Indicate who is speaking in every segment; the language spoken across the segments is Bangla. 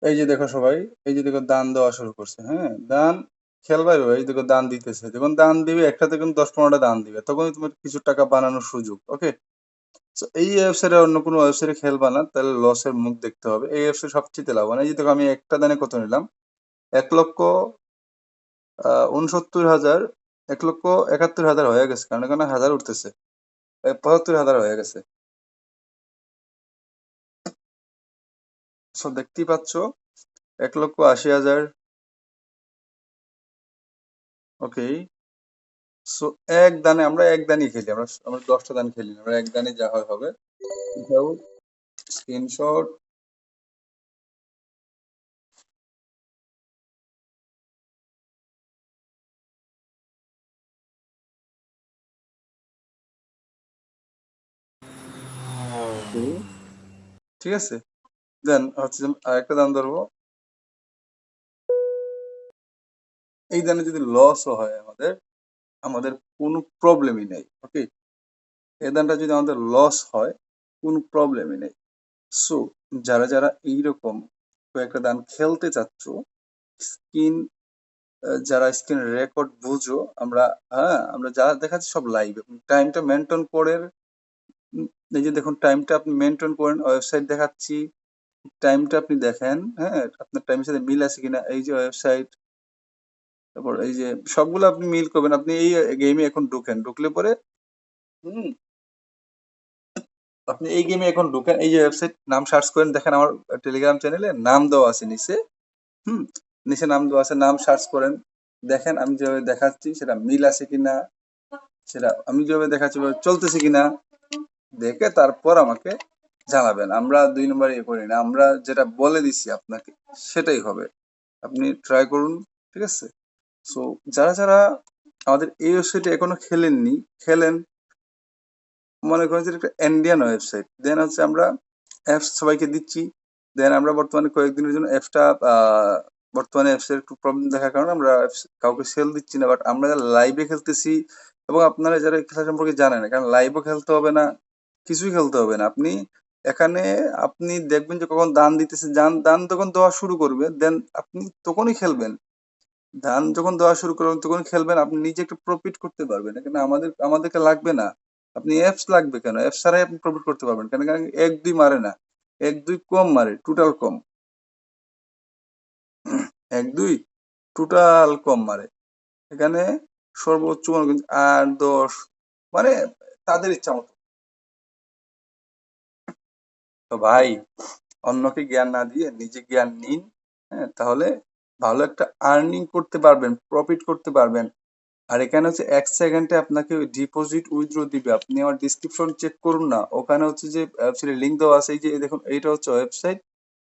Speaker 1: এই যে দেখো সবাই, এই যে দেখো দান দেওয়া শুরু করছে। হ্যাঁ, দান খেয়াল পাইবে, এই দেখো দান দিতেছে। যখন দান দিবে একসাথে কিন্তু 10-15টা দান দিবে, তখনই তোমার কিছু টাকা বানানোর সুযোগ। ওকে, তো এই ওয়েবসাইটে অন্য কোনো ওয়েবসাইটে খেলবা না, তাহলে লসের মুখ দেখতে হবে। এই ওয়েবসাইট সবচেয়ে লাভবান। এই যে দেখো আমি একটা দানে কত নিলাম, 1,00,000 69,000, 1,71,000 হয়ে গেছে, কারণ এখানে হাজার উঠতেছে, 75,000 হয়ে গেছে। সব দেখতেই পাচ্ছ, 1,80,000। ওকে, সো আমরা এক দানই খেলি, আমরা আমরা 10টা দান খেলি না, আমরা এক দানে যা হয় হবে। স্ক্রিনশট। ঠিক আছে, দেন হচ্ছে যে আরেকটা দান ধরবো। এই দানে যদি লসও হয় আমাদের, আমাদের কোনো প্রবলেমই নেই। ওকে, এই দানটা যদি আমাদের লস হয়, কোনো প্রবলেমই নেই। সো যারা যারা এইরকম কয়েকটা দান খেলতে চাচ্ছ, স্ক্রিন যারা স্ক্রিন রেকর্ড বুঝো, আমরা যা দেখাচ্ছি সব লাইভ, টাইমটা মেনটেন করেন। এই যে দেখুন, টাইমটা আপনি মেনটেন করেন, ওয়েবসাইট দেখাচ্ছি, টাইমটা আপনি দেখেন, হ্যাঁ, আপনার টাইমের সাথে মিল আছে কিনা। এই যে ওয়েবসাইট, তারপর এই যে সবগুলো আপনি মিল করবেন। আপনি এই গেমে এখন ঢুকেন, ঢুকলে পরে হুম আপনি এই গেমে এখন ঢুকেন, এই যে ওয়েবসাইট নাম সার্চ করেন, দেখেন আমার টেলিগ্রাম চ্যানেলে নাম দেওয়া আছে নিচে। হুম নিচে নাম দেওয়া আছে, নাম সার্চ করেন, দেখেন আমি যেভাবে দেখাচ্ছি সেটা মিল আছে কিনা, সেটা আমি যেভাবে দেখাচ্ছি ওভাবে চলতেছে কিনা, দেখে তারপর আমাকে জানাবেন। আমরা 2 নম্বর ইয়ে করি না, আমরা যেটা বলে দিছি আপনাকে সেটাই হবে, আপনি ট্রাই করুন। ঠিক আছে, সো যারা যারা আমাদের এই ওয়েবসাইটে এখনো খেলেননি, খেলেন। মনে করেন যে একটা ইন্ডিয়ান ওয়েবসাইট, দেন হচ্ছে আমরা অ্যাপস সবাইকে দিচ্ছি। দেন আমরা বর্তমানে কয়েকদিনের জন্য অ্যাপসটা বর্তমানে অ্যাপসের একটু প্রবলেম দেখার কারণে আমরা কাউকে সেল দিচ্ছি না, বাট আমরা যারা লাইভে খেলতেছি এবং আপনারা যারা এই খেলা সম্পর্কে জানেন না, কারণ লাইভও খেলতে হবে না, কিছুই খেলতে হবে না। আপনি এখানে আপনি দেখবেন যে কখন দান দিতেছে, দান যখন দেওয়া শুরু করবে, দেন আপনি তখনই খেলবেন। ধান যখন দেওয়া শুরু করবেন তখন খেলবেন, আপনি নিজে একটু প্রফিট করতে পারবেন। এখানে আমাদেরকে লাগবে না, আপনি অ্যাপস লাগবে কেন, অ্যাপস ছাড়াই আপনি প্রফিট করতে পারবেন। কেন, কারণ 1-2 মারে না, 1-2 কম মারে, টোটাল কম। 1-2 টোটাল কম মারে। এখানে সর্বোচ্চ মনে করেন 8-10, মানে তাদের ইচ্ছা মতো। তো ভাই, অন্যকে জ্ঞান না দিয়ে নিজে জ্ঞান নিন, হ্যাঁ, তাহলে ভালো একটা আর্নিং করতে পারবেন, প্রফিট করতে পারবেন। আর এখানে হচ্ছে 1 সেকেন্ডে আপনাকে ওই ডিপোজিট উইথড্র দিবে। আপনি আমার ডিসক্রিপশন চেক করুন না, ওখানে হচ্ছে যে ওয়েবসাইটের লিঙ্ক দেওয়া আছে। এই যে দেখুন, এইটা হচ্ছে ওয়েবসাইট,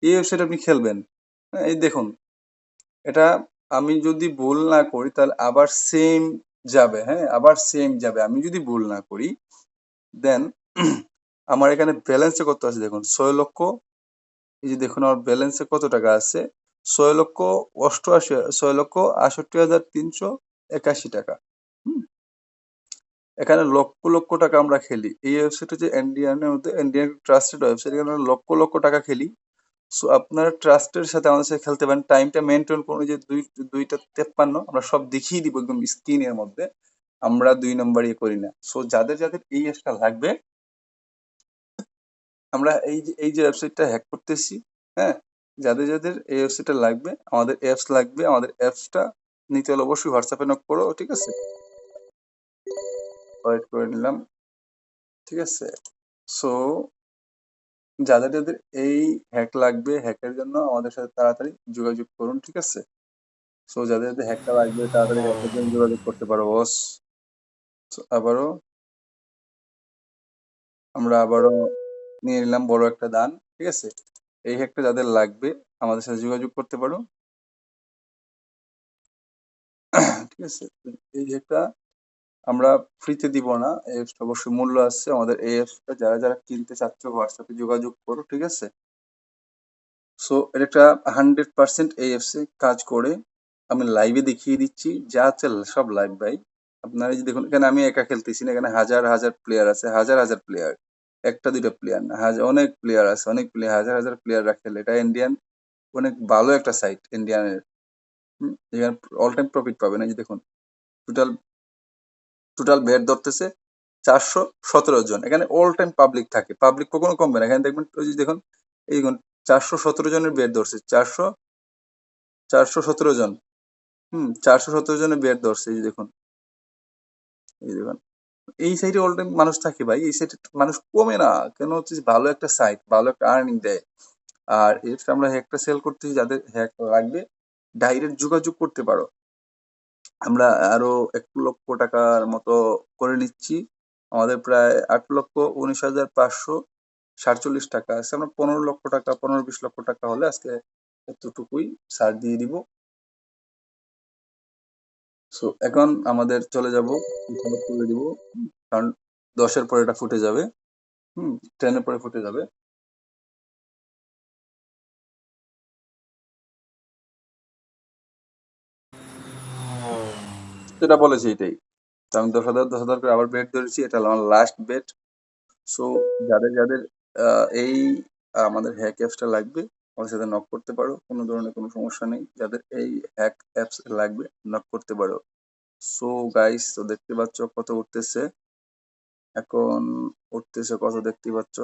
Speaker 1: এই ওয়েবসাইট আপনি খেলবেন। হ্যাঁ, এই দেখুন, এটা আমি যদি ভুল না করি তাহলে আবার সেম যাবে, হ্যাঁ, আবার সেম যাবে আমি যদি ভুল না করি। দেন আমার এখানে ব্যালেন্সে কত আছে দেখুন, 6 লক্ষ। এই যে দেখুন আমার ব্যালেন্সে কত টাকা আছে, 6,68,381 টাকা। হুম এখানে লক্ষ লক্ষ টাকা আমরা খেলি। এই ওয়েবসাইট হচ্ছে ইন্ডিয়ানের মধ্যে, ইন্ডিয়ান ট্রাস্টেড ওয়েবসাইট, এখানে আমরা লক্ষ লক্ষ টাকা খেলি। সো আপনারা ট্রাস্টের সাথে আমাদের সাথে খেলতে পারেন। টাইমটা মেনটেন করুন, যে 2টা 53 আমরা সব দেখিয়ে দিব একদম স্ক্রিনের মধ্যে। আমরা 2 নম্বর ইয়ে করি না। সো যাদের যাদের এই অ্যাপসটা লাগবে, আমরা এই যে ওয়েবসাইটটা হ্যাক করতেছি, হ্যাঁ, যাদের যাদের এই ওয়েবসাইটটা লাগবে, আমাদের অ্যাপস লাগবে, আমাদের অ্যাপসটা নিতে হলে অবশ্যই হোয়াটসঅ্যাপে নক করো। ঠিক আছে, ওয়েট করে নিলাম। ঠিক আছে, সো যাদের যাদের এই হ্যাক লাগবে, হ্যাকের জন্য আমাদের সাথে তাড়াতাড়ি যোগাযোগ করুন। ঠিক আছে, সো যাদের যাদের হ্যাকটা লাগবে তাড়াতাড়ি হ্যাকের জন্য যোগাযোগ করতে পারো বস। আবারও আবারও নিয়ে নিলাম বড় একটা দান। ঠিক আছে, এই হ্যাকটা যাদের লাগবে আমাদের সাথে যোগাযোগ করতে পারো। ঠিক আছে, এই হ্যাকটা আমরা ফ্রিতে দিব না, এই অ্যাপসটা অবশ্যই মূল্য আছে। আমাদের এই অ্যাপসটা যারা যারা কিনতে চাচ্ছ হোয়াটসঅ্যাপে যোগাযোগ করো। ঠিক আছে, সো এটা একটা 100% এই অ্যাপসে কাজ করে। আমি লাইভে দেখিয়ে দিচ্ছি, যা আছে সব লাইভ ভাই। আপনারা এই যে দেখুন, এখানে আমি একা খেলতেছি না, এখানে হাজার হাজার প্লেয়ার আছে, হাজার হাজার প্লেয়ার, একটা দুইটা প্লেয়ার না, অনেক প্লেয়ার আছে, অনেক প্লেয়ার, হাজার হাজার প্লেয়াররা খেলে। এটা ইন্ডিয়ান, অনেক ভালো একটা সাইট ইন্ডিয়ানের। এখানে অল টাইম প্রফিট পাবেন। এই যে দেখুন, টোটাল টোটাল বেট ধরতেছে 417 জন। এখানে অল টাইম পাবলিক থাকে, পাবলিক কখনো কমবে না। এখানে দেখবেন, ওই যে দেখুন, এই দেখুন 417 জনের বেট ধরছে, 417 জন। 417 জনে বেড ধরছে, এই যে দেখুন, এই দেখুন, এই সাইডে অল টাইম মানুষ থাকে ভাই, এই সাইডে মানুষ কমে না কেন, হচ্ছে যে ভালো একটা সাইট, ভালো একটা আর্নিং দেয়। আর এর আমরা হ্যাকটা সেল করতেছি, যাদের হ্যাক লাগবে ডাইরেক্ট যোগাযোগ করতে পারো। আমরা আরো 1 লক্ষ টাকার মতো করে নিচ্ছি। আমাদের প্রায় 8,19,547 টাকা আছে। আমরা 15 লক্ষ টাকা, 15-20 লক্ষ টাকা হলে আজকে এতটুকুই ছাড় দিয়ে দিব। সো এখন আমাদের চলে যাব, করে দিব, কারণ 10-এর পরে এটা ফুটে যাবে, 10-এর পরে ফুটে যাবে। যেটা বলেছি এটাই। তো আমি 10,000 করে আবার বেট ধরেছি, এটা হলো আমার লাস্ট বেট। সো যাদের যাদের এই আমাদের হ্যাক অ্যাপসটা লাগবে, আমাদের সাথে নক করতে পারো, কোনো ধরনের কোনো সমস্যা নেই। যাদের এই হ্যাক অ্যাপস লাগবে নক করতে পারো। সো গাইস, তো দেখতে পাচ্ছ কত উঠতেছে এখন, উঠতেছে কত দেখতে পাচ্ছ,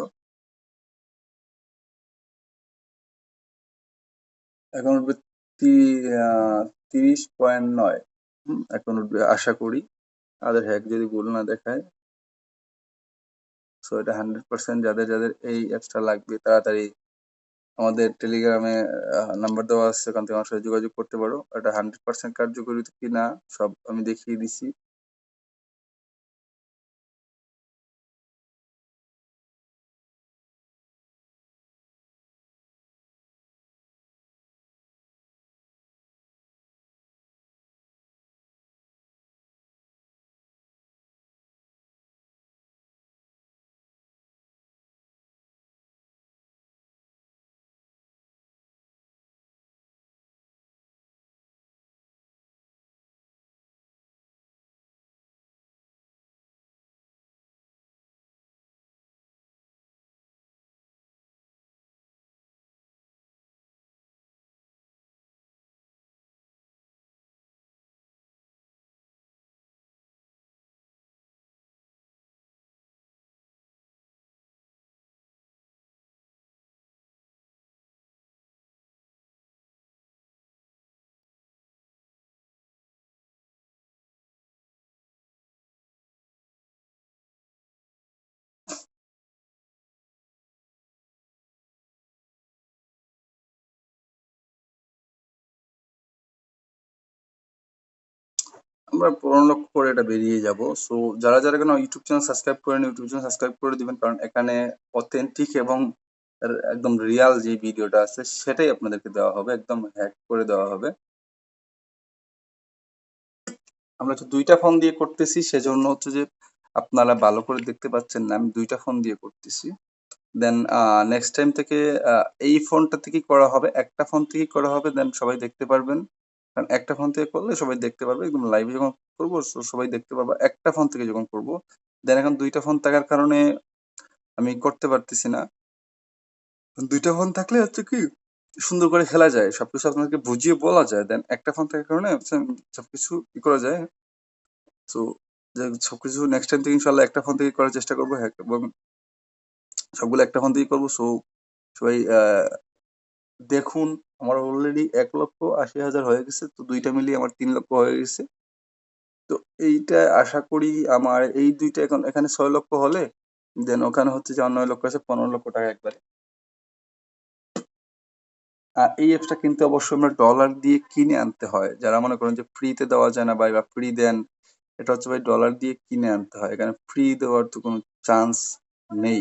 Speaker 1: এখন উঠবে 30.9। এখন উঠবে আশা করি, আমাদের হ্যাক যদি ভুল না দেখায়। সো এটা 100%। যাদের যাদের এই অ্যাপসটা লাগবে তাড়াতাড়ি আমাদের টেলিগ্রামে নাম্বার দেওয়া আছে, ওখান থেকে আমার সাথে যোগাযোগ করতে পারো। এটা 100% কার্যকরী কি না সব আমি দেখিয়ে দিছি। আমরা 15 লক্ষ করে এটা বেরিয়ে যাব। সো যারা যারা কেন ইউটিউব চ্যানেল সাবস্ক্রাইব করেন, ইউটিউব চ্যানেল সাবস্ক্রাইব করে দিবেন, কারণ এখানে অথেন্টিক এবং একদম রিয়াল যে ভিডিওটা আছে সেটাই আপনাদেরকে দেওয়া হবে, একদম হ্যাক করে দেওয়া হবে। আমরা তো 2টা ফোন দিয়ে করতেছি, সেজন্য হচ্ছে যে আপনারা ভালো করে দেখতে পাচ্ছেন না, আমি 2টা ফোন দিয়ে করতেছি। দেন নেক্সট টাইম থেকে এই ফোনটা থেকেই করা হবে, একটা ফোন থেকেই করা হবে, দেন সবাই দেখতে পারবেন। কারণ একটা ফোন থেকে করলে সবাই দেখতে পারবে, একদম লাইভে যখন করবো সবাই দেখতে পারবে একটা ফোন থেকে যখন করবো। দেন এখন 2টা ফোন থাকার কারণে আমি করতে পারতেছি না। 2টা ফোন থাকলে হচ্ছে কি সুন্দর করে খেলা যায়, সবকিছু আপনাদেরকে বুঝিয়ে বলা যায়। দেন একটা ফোন থাকার কারণে হচ্ছে সবকিছু ই করা যায়। তো সবকিছু নেক্সট টাইম থেকে ইনশাল্লাহ একটা ফোন থেকে করার চেষ্টা করবো, হ্যাঁ, এবং সবগুলো একটা ফোন থেকে করবো। সো সবাই দেখুন, আমার অলরেডি 1,80,000 হয়ে গেছে, তো 2টা মিলিয়ে আমার 3 লক্ষ হয়ে গেছে। তো এইটা আশা করি আমার এই 2টা এখন এখানে 6 লক্ষ হলে, দেন ওখানে হচ্ছে যে 9 লক্ষ আছে, 15 লক্ষ টাকা একবারে। আর এই অ্যাপসটা কিন্তু অবশ্যই আমরা ডলার দিয়ে কিনে আনতে হয়, যারা মনে করেন যে ফ্রিতে দেওয়া যায় না ভাই, বা ফ্রি দেন, এটা হচ্ছে ভাই ডলার দিয়ে কিনে আনতে হয়, এখানে ফ্রি দেওয়ার তো কোনো চান্স নেই।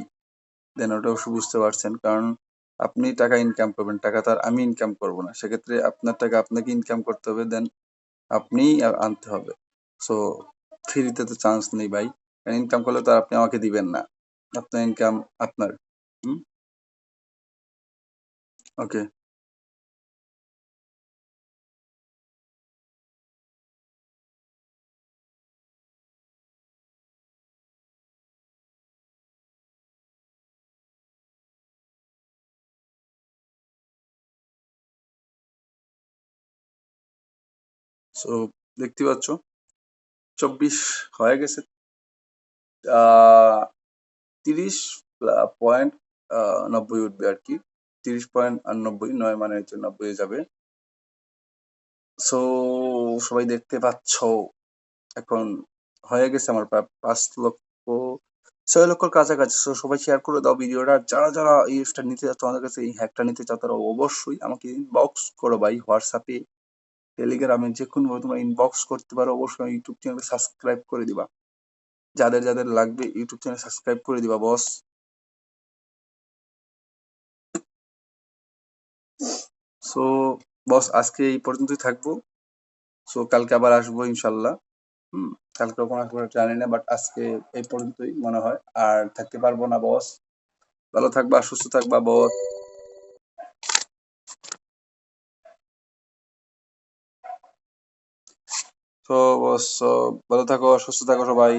Speaker 1: দেন ওটা অবশ্যই বুঝতে পারছেন, কারণ আপনি টাকা ইনকাম করবেন, টাকা তো আর আমি ইনকাম করবো না, সেক্ষেত্রে আপনার টাকা আপনাকে ইনকাম করতে হবে, দেন আপনিই আনতে হবে। সো ফ্রিতে তো চান্স নেই ভাই, ইনকাম করলে তো আর আপনি আমাকে দিবেন না, আপনার ইনকাম আপনার। হুম, ওকে। সো দেখতে পাচ্ছ 24 হয়ে গেছে, 30.90 উঠবে আর কি, 30.90, 9 মানে হচ্ছে 90 যাবে। সো সবাই দেখতে পাচ্ছ এখন হয়ে গেছে আমার প্রায় 5 লক্ষ 6 লক্ষর কাছাকাছি। সো সবাই শেয়ার করে দাও ভিডিওটা। আর যারা যারা এই অ্যাপসটা নিতে চাও, তোমাদের কাছে এই হ্যাকটা নিতে চাও, তারা অবশ্যই আমাকে ইনবক্স করো ভাই। হোয়াটসঅ্যাপে, টেলিগ্রামে যেকোনো ভাবে তোমরা ইনবক্স করতে পারো। অবশ্যই ইউটিউব চ্যানেল সাবস্ক্রাইব করে দিবা। যাদের যাদের লাগবে ইউটিউব চ্যানেল সাবস্ক্রাইব করে দিবা বস। সো বস আজকে এই পর্যন্তই থাকবো। সো কালকে আবার আসবো ইনশাল্লাহ। হুম, কালকে কখন আসবো জানি না, বাট আজকে এই পর্যন্তই মনে হয়। আর থাকতে পারবো না বস। ভালো থাকবা, সুস্থ থাকবা বস। তো বস, ভালো থাকো, সুস্থ থাকো সবাই।